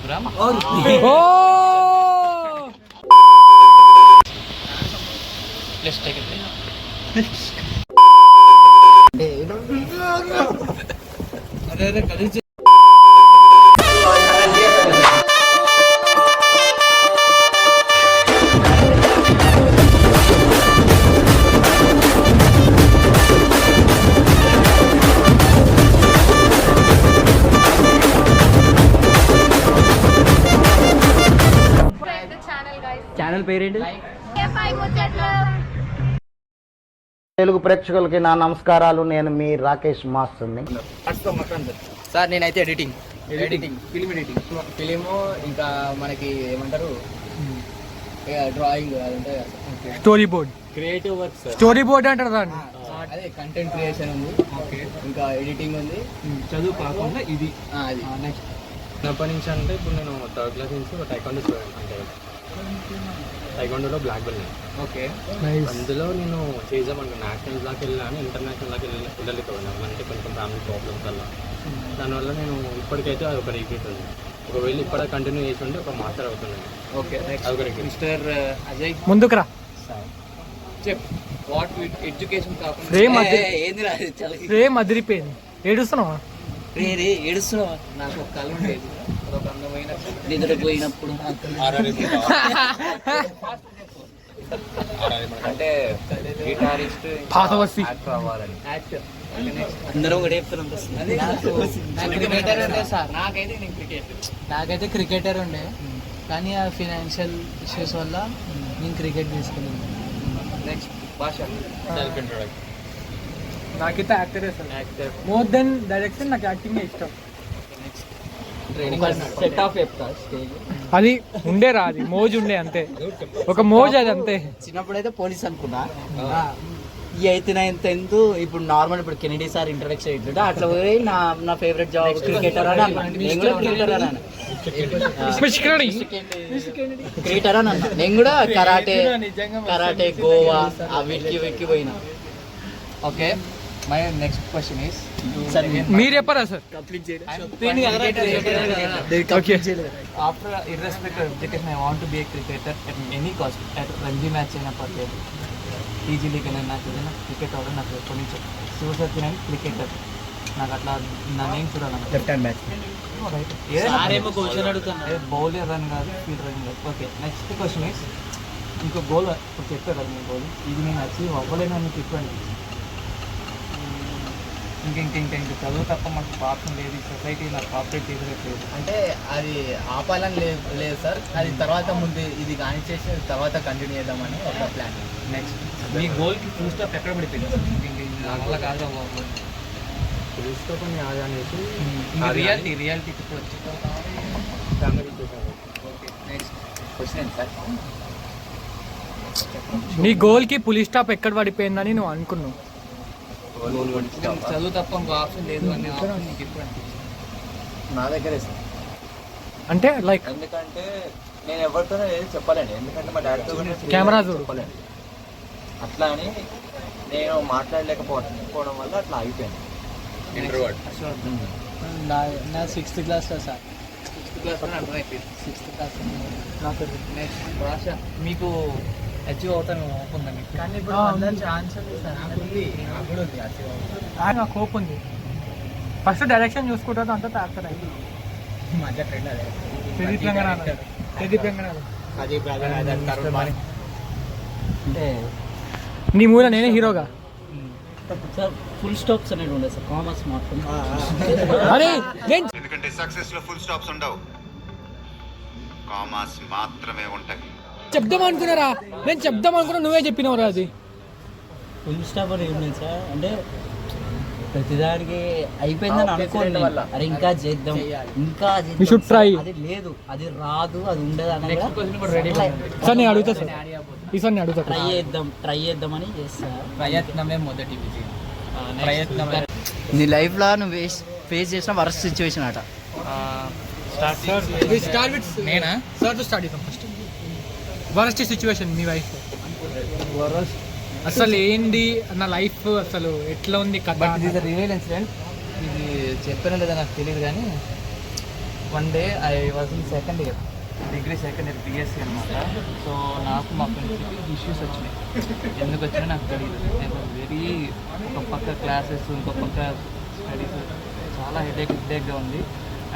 Programme let's take it अरे गलीज channel పేరేంటి? తెలుగు ప్రేక్షకులకి నా నమస్కారాలు. నేను మీ రాకేష్ మాస్టర్ని. సార్ నేనైతే ఎడిటింగ్ ఫిలిము ఇంకా మనకి ఏమంటారు డ్రాయింగ్ అదంటే story board, creative work sir. Story board అంటారు దాన్ని. అదే కంటెంట్ క్రియేషన్ ఉంది, ఇంకా ఎడిటింగ్ ఉంది. చదువు కాకుండా ఇది అది నెక్స్ట్ ఎప్పటి నుంచి అంటే ఇప్పుడు నేను థర్డ్ క్లాస్ నుంచి టైకాండో స్టూడెంట్. అంటే టైకాండోలో బ్లాక్ బెల్ట్. ఓకే, అందులో నేను చేద్దామనుకున్నాను. నేషనల్ దాకా వెళ్ళాను, ఇంటర్నేషనల్ దాకా వెళ్ళలేకపోయినాను. అంటే కొంచెం ఫ్యామిలీ ప్రాబ్లమ్స్ వల్ల. దానివల్ల నేను ఇప్పటికైతే అది ఒక రిగ్రెట్ ఉంది. ఒకవేళ ఇప్పటికే కంటిన్యూ చేసి ఉంటే ఒక మాస్టర్ అవుతున్నాను. ఓకే, మిస్టర్ అజయ్ ముందుకు రా. చెప్ వాట్ ఎడ్యుకేషన్ కాకుండా ఫ్రేమ్ అదిరిపోయింది. ఏడుస్తున్నావా? ఏడుస్తున్నావా? నాకు ఒక కళ ఉండేది, ఒక అందమైన నిద్రపోయినప్పుడు. అంటే గిటారిస్ట్ యాక్టర్ అవ్వాలని. అందరూ ఒకటే చెప్తున్నాం. నాకైతే క్రికెటర్ ఉండే, కానీ ఆ ఫినాన్షియల్ ఇష్యూస్ వల్ల నేను క్రికెట్ తీసుకున్నాను. నెక్స్ట్ భాష సెల్ఫ్ ఇంట్రొడక్షన్. నాకైతే యాక్టరే సార్. మోర్ దెన్ డైరెక్షన్ నాకు యాక్టింగ్ ఇష్టం. సెట్ ఆఫ్ చెప్తా స్టేజ్ అది ఉండే రా, అది మోజ్ ఉండే అంతే, ఒక మోజ్ అది అంతే. చిన్నప్పుడు అయితే పోలీస్ అనుకున్నా. ఈ 8th 9th 10th ఇప్పుడు నార్మల్ ఇప్పుడు కెనడీ సార్ ఇంట్రడక్షన్ ఇట్లా అట్లా పోయి నా ఫేవరెట్ జాబ్ క్రికెటర్ అని అన్నా. నేను కూడా క్రికెటర్ అని అన్నా. క్రికెటర్ అని అన్నా. నేను కూడా కరాటే గోవా వీటికి పోయినా. Okay, my next question is మీరు చెప్పరా sir? After irrespective of education I want to be A cricketer at any cost. At Ranji match అయినా పర్లేదు, టీజీ లీగ్ అయినా, నాకు ఏదైనా క్రికెట్ అవ్వడం నాకు ఎప్పటి నుంచి చూసొచ్చినా క్రికెటర్. నాకు అట్లా నా నేమ్ చూడాలన్నా. Left hand batch bowler run కాదు, ఫీల్డ్ రన్ కాదు. ఓకే, నెక్స్ట్ క్వశ్చన్ ఈస్ ఇంకో గోల్ ఇప్పుడు చెప్పారు కదా మీ గోల్, ఇది నేను అచీవ్ అవ్వలేను అని చెప్పండి. ఇంక చదువు తప్ప మాకు పాపం లేదు, సొసైటీ నాకు కాపరేట్ చేసేది. అంటే అది ఆపాలని లేదు సార్, అది తర్వాత ముందు ఇది కానీ చేసి తర్వాత కంటిన్యూ చేద్దామని ఒక ప్లాన్. నెక్స్ట్ మీ గోల్కి ఫుల్ స్టాప్ ఎక్కడ పడిపోయింది? వల్ల కాదు ఫుల్ స్టాప్ అని యాద అనేసి రియాలిటీ ఇప్పుడు వచ్చి ఫ్యామిలీ చూసాను. Okay, next question sir. నీ గోల్కి పులి స్టాప్ ఎక్కడ పడిపోయిందని నువ్వు అనుకున్నావు? చదువు తప్ప ఇంకో ఆప్షన్ లేదు అనే ఆప్షన్ నీకు ఎప్పుడు అనిపించింది? నా దగ్గరే సార్. అంటే లైక్ ఎందుకంటే నేను ఎవరితోనే ఏది చెప్పలేను, ఎందుకంటే మా డాడీతో కెమెరా చూడు చెప్పలేను. అట్లా అని నేను మాట్లాడలేకపోవడం వల్ల అట్లా అయిపోయాను. నా 6th క్లాస్లో సార్. 6th క్లాస్ అని అర్థమైపోయింది. 6th క్లాస్ నాకు నెక్స్ట్ భాష మీకు అచీవ్ అవుతాను ఉందా మీకు? కానీ ఇప్పుడు ఛాన్స్ ఉంది సార్. నాకు కూడా ఉంది అచీవ్ అవుతాను. నాకు హోప్ ఉంది. ఫస్ట్ డైరెక్షన్ చూసుకుంటుంది, అంతా యాక్టర్ అయింది. మధ్య ఫ్రెండ్ అదే ప్రదీప్ రంగనాథ్. అంటే నీ మూల నేనే హీరోగా. సార్ ఫుల్ స్టాప్స్ అనేది ఉండదు సార్, కామర్స్ మాత్రం. అరే ఎందుకంటే సక్సెస్ లో ఫుల్ స్టాప్స్ ఉండవు, కామాస్ మాత్రమే ఉంటాయి. చెప్దాం అనుకున్నారా? నేను చెప్దాం అనుకున్నా, నువ్వే చెప్పినవరా అది. ఫుల్ స్టాప్ అనేది ఉండదు సార్. అంటే ప్రతిదానికి అయిపోయిందని అనుకోండి, అరే ఇంకా చేద్దాం ఇంకా ట్రై. అది లేదు, అది రాదు, అది ఉండదు అని సార్ నేను అడుగుతా సార్, ఈసారి నేను అడుగుతా. ట్రై చేద్దామని చేస్తా. ప్రయత్నమే మొదటి విజయం. ప్రయత్నం. నీ లైఫ్లో నువ్వు ఫేస్ చేసిన వర్స్ట్ సిచ్యువేషన్ అట. నేనా సార్ స్టార్ట్ చేద్దాం ఫస్ట్. వరస్ట్ సిచ్యువేషన్ మీ వైఫ్ అసలు ఏంది నా లైఫ్, అసలు ఎట్లా ఉంది కథ? ఇది రియల్ ఇన్సిడెంట్. ఇది చెప్పానో లేదా నాకు తెలియదు, కానీ one day I was in second year, degree second year BSc అనమాట. సో నాకు మా ఫ్రెండ్స్కి ఇష్యూస్ వచ్చినాయి. ఎందుకు వచ్చినా నాకు తెలియదు. ఐ వాజ్ వెరీ, ఒక పక్క క్లాసెస్, ఇంకో పక్క స్టడీస్, చాలా హెడేక్గా ఉంది.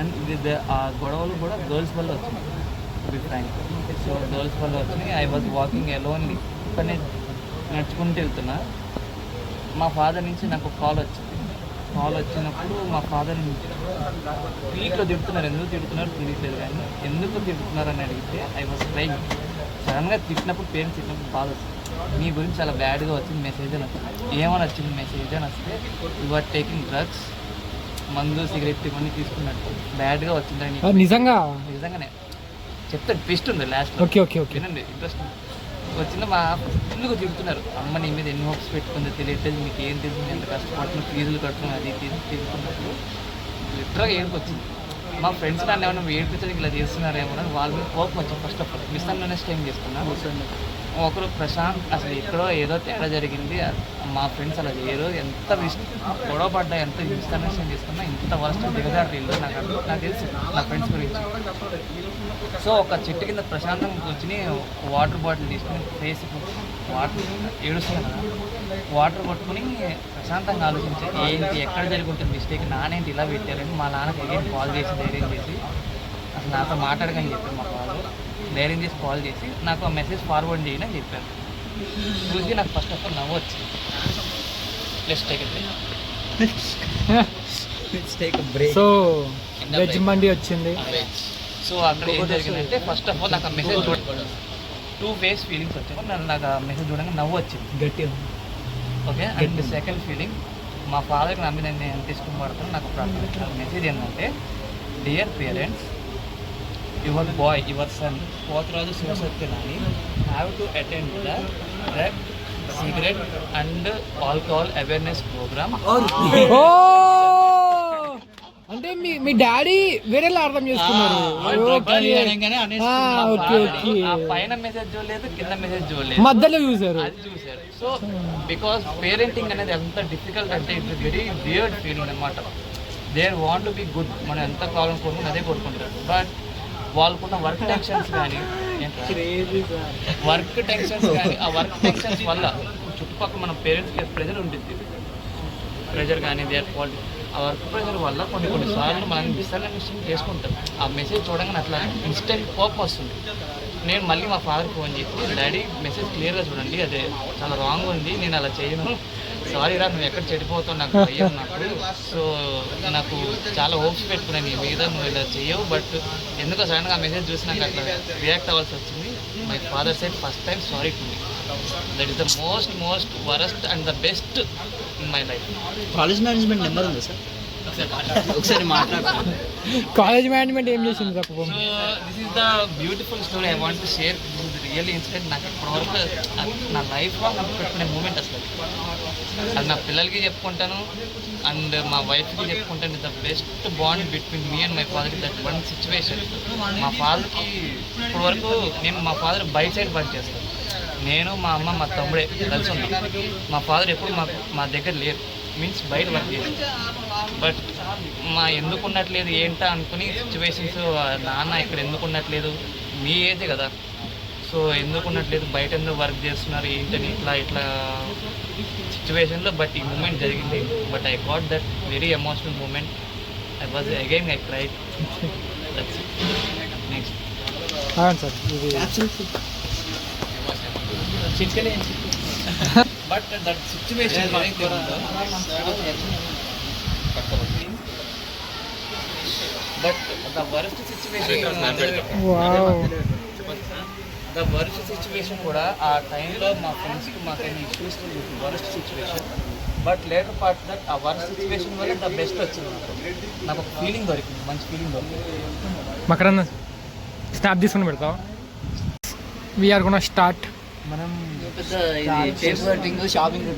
అండ్ విత్ ఆ గొడవలు కూడా గర్ల్స్ వల్ల వచ్చినాయి, to be frank. So girls వల్ల వచ్చినాయి. ఐ వాజ్ వాకింగ్ అలోన్లీ, కానీ నడుచుకుంటూ వెళ్తున్నా. మా ఫాదర్ నుంచి నాకు కాల్ వచ్చినప్పుడు మా ఫాదర్ వీక్లో తిడుతున్నారు. ఎందుకు తిడుతున్నారు తెలియట్లేదు, కానీ ఎందుకు తిడుతున్నారు అని అడిగితే ఐ వాజ్ క్రైమ్. సడన్గా తిట్టినప్పుడు, పేరెంట్స్ తిట్టినప్పుడు బాధ వస్తుంది. మీ గురించి చాలా బ్యాడ్గా వచ్చింది మెసేజ్ అని వస్తుంది. ఏమని వచ్చింది మెసేజ్ అని వస్తే, యు ఆర్ టేకింగ్ డ్రగ్స్, మందు సిగరెట్ ఇవన్నీ తీసుకున్నట్టు బ్యాడ్గా వచ్చిందని. నిజంగానే చెప్తాను. ట్విస్ట్ ఉంది లాస్ట్లో. ఓకే వినండి, ఇంట్రెస్ట్ వచ్చిన మా ఫుల్గా తిడుతున్నారు. అమ్మ నీ మీద ఎన్ని హోప్స్ పెట్టుకుందో తెలియట్లేదు, మీకు ఏం తెలిసింది, ఎంత కష్టపడుతున్నా, ఫీజులు కడుతున్నా, అది తీసుకున్నప్పుడు లిటరల్గా ఏడుపు వచ్చింది. మా ఫ్రెండ్స్ నన్ను ఏమైనా ఏడిపించడానికి ఇలా చేస్తున్నారేమో అని వాళ్ళ మీద కోపం వచ్చింది. ఫస్ట్ ఆఫ్ ఆల్ మిస్అండర్స్టాండింగ్ చేసుకున్నా. ఒకరు ప్రశాంత్, అసలు ఎక్కడో ఏదో తేడా జరిగింది, మా ఫ్రెండ్స్ అలా చేయరు, ఎంత గొడవ పడ్డా, ఎంత మిస్అండర్స్టాండింగ్ చేసుకున్నా, ఇంత వరస్ట్ దిగజారు వీళ్ళు. నాకు తెలుసు నా ఫ్రెండ్స్ గురించి. సో ఒక చెట్టు కింద ప్రశాంతంగా కూర్చుని వాటర్ బాటిల్ తీసుకుని ఫేస్ వాటర్ ఏడుస్తున్నాను కదా, వాటర్ కొట్టుకుని ప్రశాంతంగా ఆలోచించి ఏంటి, ఎక్కడ జరుగుతుంది మిస్టేక్, నానేంటి ఇలా పెట్టారని మా నాన్నకి ఏం కాల్ చేసి ధైర్యం చేసి, అసలు నాతో మాట్లాడకని చెప్పారు మా ఫాదర్. ధైర్యం చేసి కాల్ చేసి నాకు ఆ మెసేజ్ ఫార్వర్డ్ చేయని అని చెప్పారు. చూసి నాకు ఫస్ట్ ఆఫ్ ఆల్ నవ్వు వచ్చింది. Let's take a break. So veg mandi వచ్చింది. సో అక్కడ ఏం జరిగిందంటే, ఫస్ట్ ఆఫ్ ఆల్ నాకు ఆ మెసేజ్ చూడకూడదు, 2 ఫేస్ ఫీలింగ్స్ వచ్చాయి. నాకు ఆ మెసేజ్ చూడగా నవ్వు వచ్చింది గట్టిగా. ఓకే, అండ్ సెకండ్ ఫీలింగ్, మా ఫాదర్కి నా మీద నేను ఎంత ఇష్టపడుతున్నాను నాకు ప్రార్థన. మెసేజ్ ఏంటంటే, dear parents, your boy, your son Potharaju Sivasatyanani have to attend the drug, cigarette and alcohol awareness programme. అంటే మీ డాడీ వేరేలా అర్థం చేసుకున్నారు. ఆ పైన మెసేజ్ చూడలేదు, కింద మెసేజ్ చూడలేదు, మధ్యలో చూసారు, అది చూసారు. సో బికాస్ పేరెంటింగ్ అనేది ఎంత డిఫికల్ట్ అంటే, ఇట్స్ వెరీ వియర్డ్ ఫీలింగ్ అనమాట. They want to be good, మనం ఎంత కావాలని కోరుకుంటే అదే కోరుకుంటారు. బట్ వాళ్ళకున్న వర్క్ టెన్షన్స్ కానీ, ఆ వర్క్ టెన్షన్స్ వల్ల చుట్టుపక్కల మన పేరెంట్స్కి ప్రెజర్ ఉంటుంది, ప్రెజర్ కానీ దేర్ క్వాలిటీ, ఆ వర్క్ ప్రెజర్ వల్ల కొన్నిసార్లు మనం మిస్అండర్స్టాండింగ్ చేసుకుంటాం. ఆ మెసేజ్ చూడగానే అట్లా ఇన్స్టెంట్ కోపం వస్తుంది. నేను మళ్ళీ మా ఫాదర్కి ఫోన్ చేసి, డాడీ మెసేజ్ క్లియర్గా చూడండి, అదే చాలా రాంగ్ ఉంది, నేను అలా చేయను, సారీ రా, నువ్వు ఎక్కడ చెడిపోతావు నాకు చెయ్యవు, సో నాకు చాలా హోప్స్ పెట్టుకున్నాను నీ మీద, నువ్వు ఇలా చెయ్యవు, బట్ ఎందుకో సడన్గా ఆ మెసేజ్ చూసి నాకు అట్లా రియాక్ట్ అవ్వాల్సి వచ్చింది. My father said first time sorry to me, that is the most worst and the best in my life. College management number ఉందా సార్? ఒకసారి మాట్లాడతాను. కాలేజ్ మేనేజ్మెంట్ ఏం చేసింది? So this is the beautiful story I want to share. This is real incident. నాకు ఇప్పటివరకు నా లైఫ్లో నాకు పెట్టుకునే మూమెంట్ అసలు అది నా పిల్లలకి చెప్పుకుంటాను అండ్ మా వైఫ్కి చెప్పుకుంటాను. The best bond between me and my father that one situation. మా ఫాదర్కి ఇప్పటివరకు మా ఫాదర్ బయట సైడ్ వర్క్ చేస్తాను, నేను మా అమ్మ మా తమ్ముడే కలిసి ఉన్నాం. మా ఫాదర్ ఎప్పుడు మా దగ్గర లేరు, మీన్స్ బయట వర్క్ చేసి. బట్ ఎందుకు ఉండట్లేదు ఏంటా అనుకుని సిచ్యువేషన్స్, నాన్న ఇక్కడ ఎందుకు ఉండట్లేదు, మీ ఏజే కదా, సో ఎందుకు ఉండట్లేదు, బయట ఎందుకు వర్క్ చేస్తున్నారు ఏంటని ఇట్లా సిచ్యువేషన్లో. బట్ ఈ మూమెంట్ జరిగింది. But I got that very emotional moment. I was again I cried. That's it. Next but that situation but the worst situation కూడా ఆ టైంలో మా ఫ్రెండ్స్కి మాకైనా issues worst situation. But later part that ఆ worst situation వల్ల the best వచ్చింది. నాకు ఒక ఫీలింగ్ దొరికింది, మంచి ఫీలింగ్ దొరికింది. మాకన్నా స్నాప్ తీసుకుని పెడతాం. We're gonna start. మనం shopping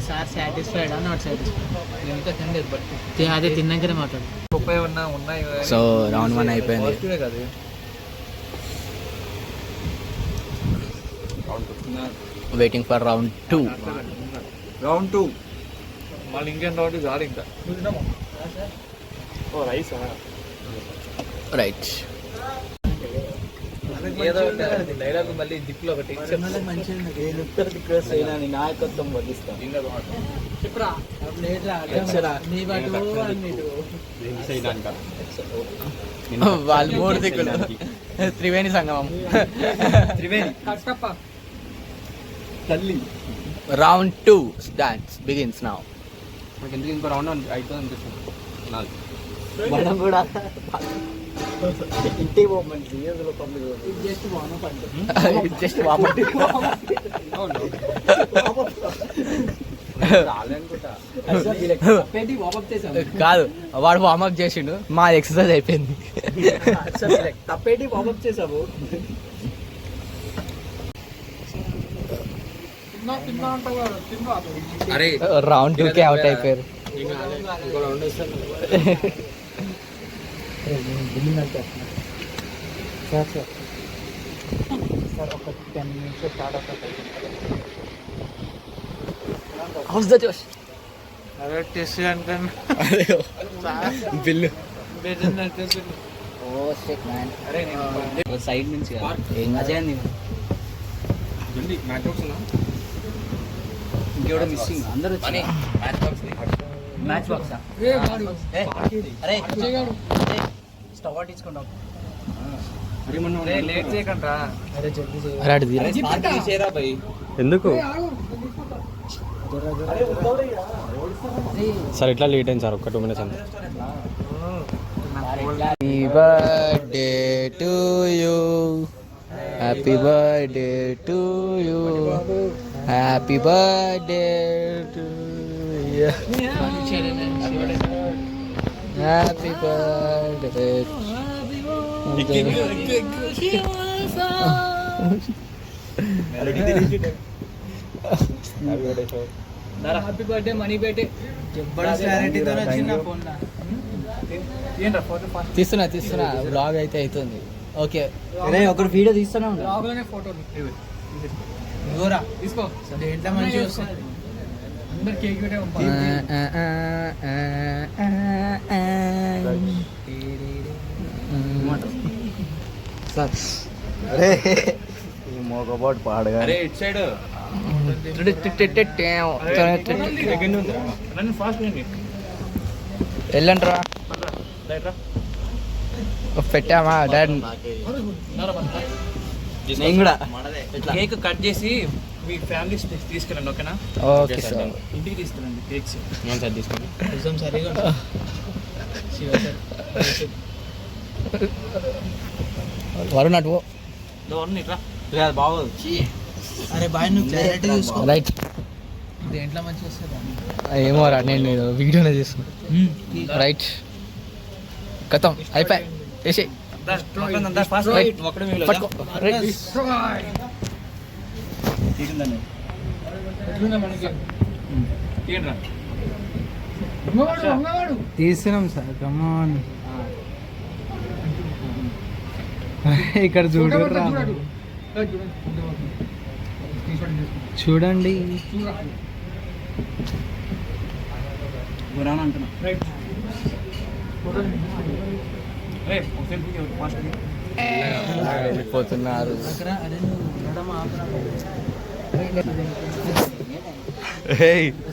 sir satisfied not satisfied ఇంకా తినలేదు. బట్ అదే తిన్నాకనే మాట్లాడు. 30 ఉన్నాయి. సో రౌండ్ 1 అయిపోయింది. కాదు వెయిటింగ్ ఫర్ రౌండ్ 2. మళ్ళీ ఇంకేం రౌండ్ కాదు ఇంకా. ఓ రైసా రైట్ ఏదో డైలాగ్ మళ్ళీ దిక్కులో ఒకటి నాయకత్వం వదిస్తాను వాళ్ళు 3 దిక్కులు త్రివేణి సంగమం. Round 2 dance begins now. మనకి ఎందుకు ఇంకో రౌండ్ అవుతుంది అనిపిస్తుంది నాకు. మనం కూడా ఇంటి మూమెంట్ జస్ట్ వాపట్ కాదు, వాడు వార్మప్ చేసిండు, మా ఎక్సర్సైజ్ అయిపోయింది. తప్పేంటి వామప్ చేసాము. అరే రౌండ్ 2కే అవుట్ అయిపోయారు. ఇంకో రౌండ్ వేస్తాను. హౌస్ ద జోష్ బిల్లు సైడ్ నుంచి ఏం కాదు. జల్దీ మ్యాచ్ వస్తుందా? ఇంకెవడో మిస్సింగ్. అందరూ మ్యాచ్ బాక్స్ అరే స్టవ్ పట్టించుకుంటాం. లేట్ చేయకండి. ఎందుకు సార్ ఇట్లా లేట్ అయింది సార్, ఒక్క 2 minutes అంతే. Happy birthday to you, happy birthday to you, happy birthday to you, happy birthday. Happy birthday money birthday తీస్తున్నా బ్లాగ్ అయితే అవుతుంది. ఓకే ఒకరు వీడియో తీస్తూనే ఉంటాం. బ్లాగ్లోనే ఫోటోలు తీసుకో. దేంట్లో మంచిగా వస్తుంది. అందరు కేక్ పెట్టే మోగబాటు పాడగా అరే ఇటు సైడ్ ఫాస్ట్ వెళ్ళంట్రా పెట్టామా డాడ్. నేను కూడా కేక్ కట్ చేసి మీ ఫ్యామిలీ తీసుకెళ్ళండి, ఓకేనా? Okay sir. ఇంటికి తీసుకురండి కేక్స్. సార్ తీసుకోండి. నిజం సరిగా వరుణ్ అటు బాగోదు. అరే బాయ్, నువ్వు క్లారిటీ చూసుకో. రైట్. దేంట్లో మంచిగా వస్తుంది. ఏమో రా, నేను వీడియోనే చేస్తున్నా. రైట్ కథం అయిపోయి వేసి తీస్తున్నాం సార్. కమాన్ ఇక్కడ చూడండి. వెళ్ళిపోతున్నారు.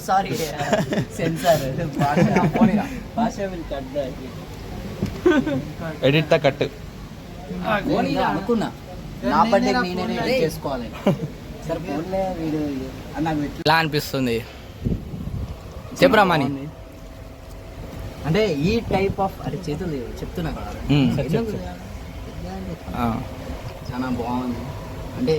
సారీ సెన్సార్ భాష will cut that. Edit the cut. అనుకున్నా నా బర్త్డే నేనే చేసుకోవాలి. సరే ఫోన్లే వీడు నాకు ఎలా అనిపిస్తుంది చెప్పురా మనీ. అంటే ఈ టైప్ ఆఫ్ అరే చేతులు చెప్తున్నా కదా, చాలా బాగుంది. అంటే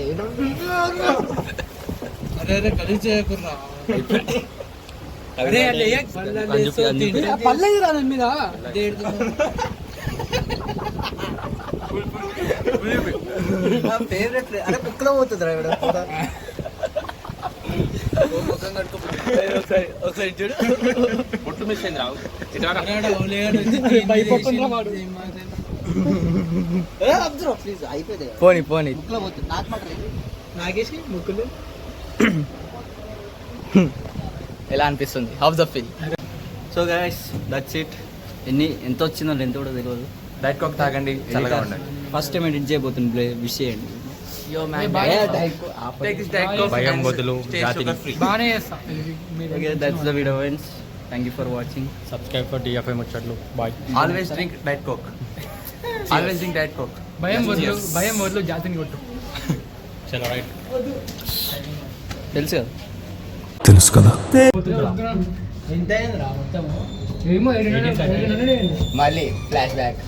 పర్లేదు రా మీద ఫేవరెట్. అరే కుక్కలో పోతుంది రా ఇవిడ. ఒకసారి చూడు. పొట్టు మిస్ అయింది రావు. ప్లీజ్ అయిపోయింది. పోనీ కుక్కలో పోతుంది. నాకు మాత్రం నాగేసి ముక్కులు. ఎలా అనిపిస్తుంది? How the feel? So guys that's it. ఎంత వచ్చిందో ఎంత కూడా తెలియదు. డైట్ కోక్ తాగండి, చల్లగా ఉండండి. ఫస్ట్ టైం ఎడిట్ చేయబోతుంది, విష్ చేయండి. భయం వదులు, జాతి బాగానే చేస్తాం. That's the video friends. Thank you for watching. Subscribe for DFI ముచ్చట్లు. Bye. Always drink diet Coke. Always drink diet Coke. భయం వదులు జాతిని కొట్టు. చలో రైట్. తెలుసు కదా. ఏమో మళ్ళీ ఫ్లాష్ బ్యాక్.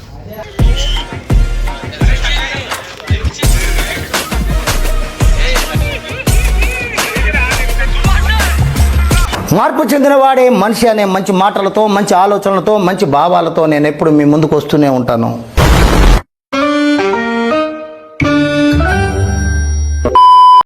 మార్పు చెందినవాడే మనిషి అనే మంచి మాటలతో, మంచి ఆలోచనలతో, మంచి భావాలతో నేను ఎప్పుడు మీ ముందుకు వస్తూనే ఉంటాను.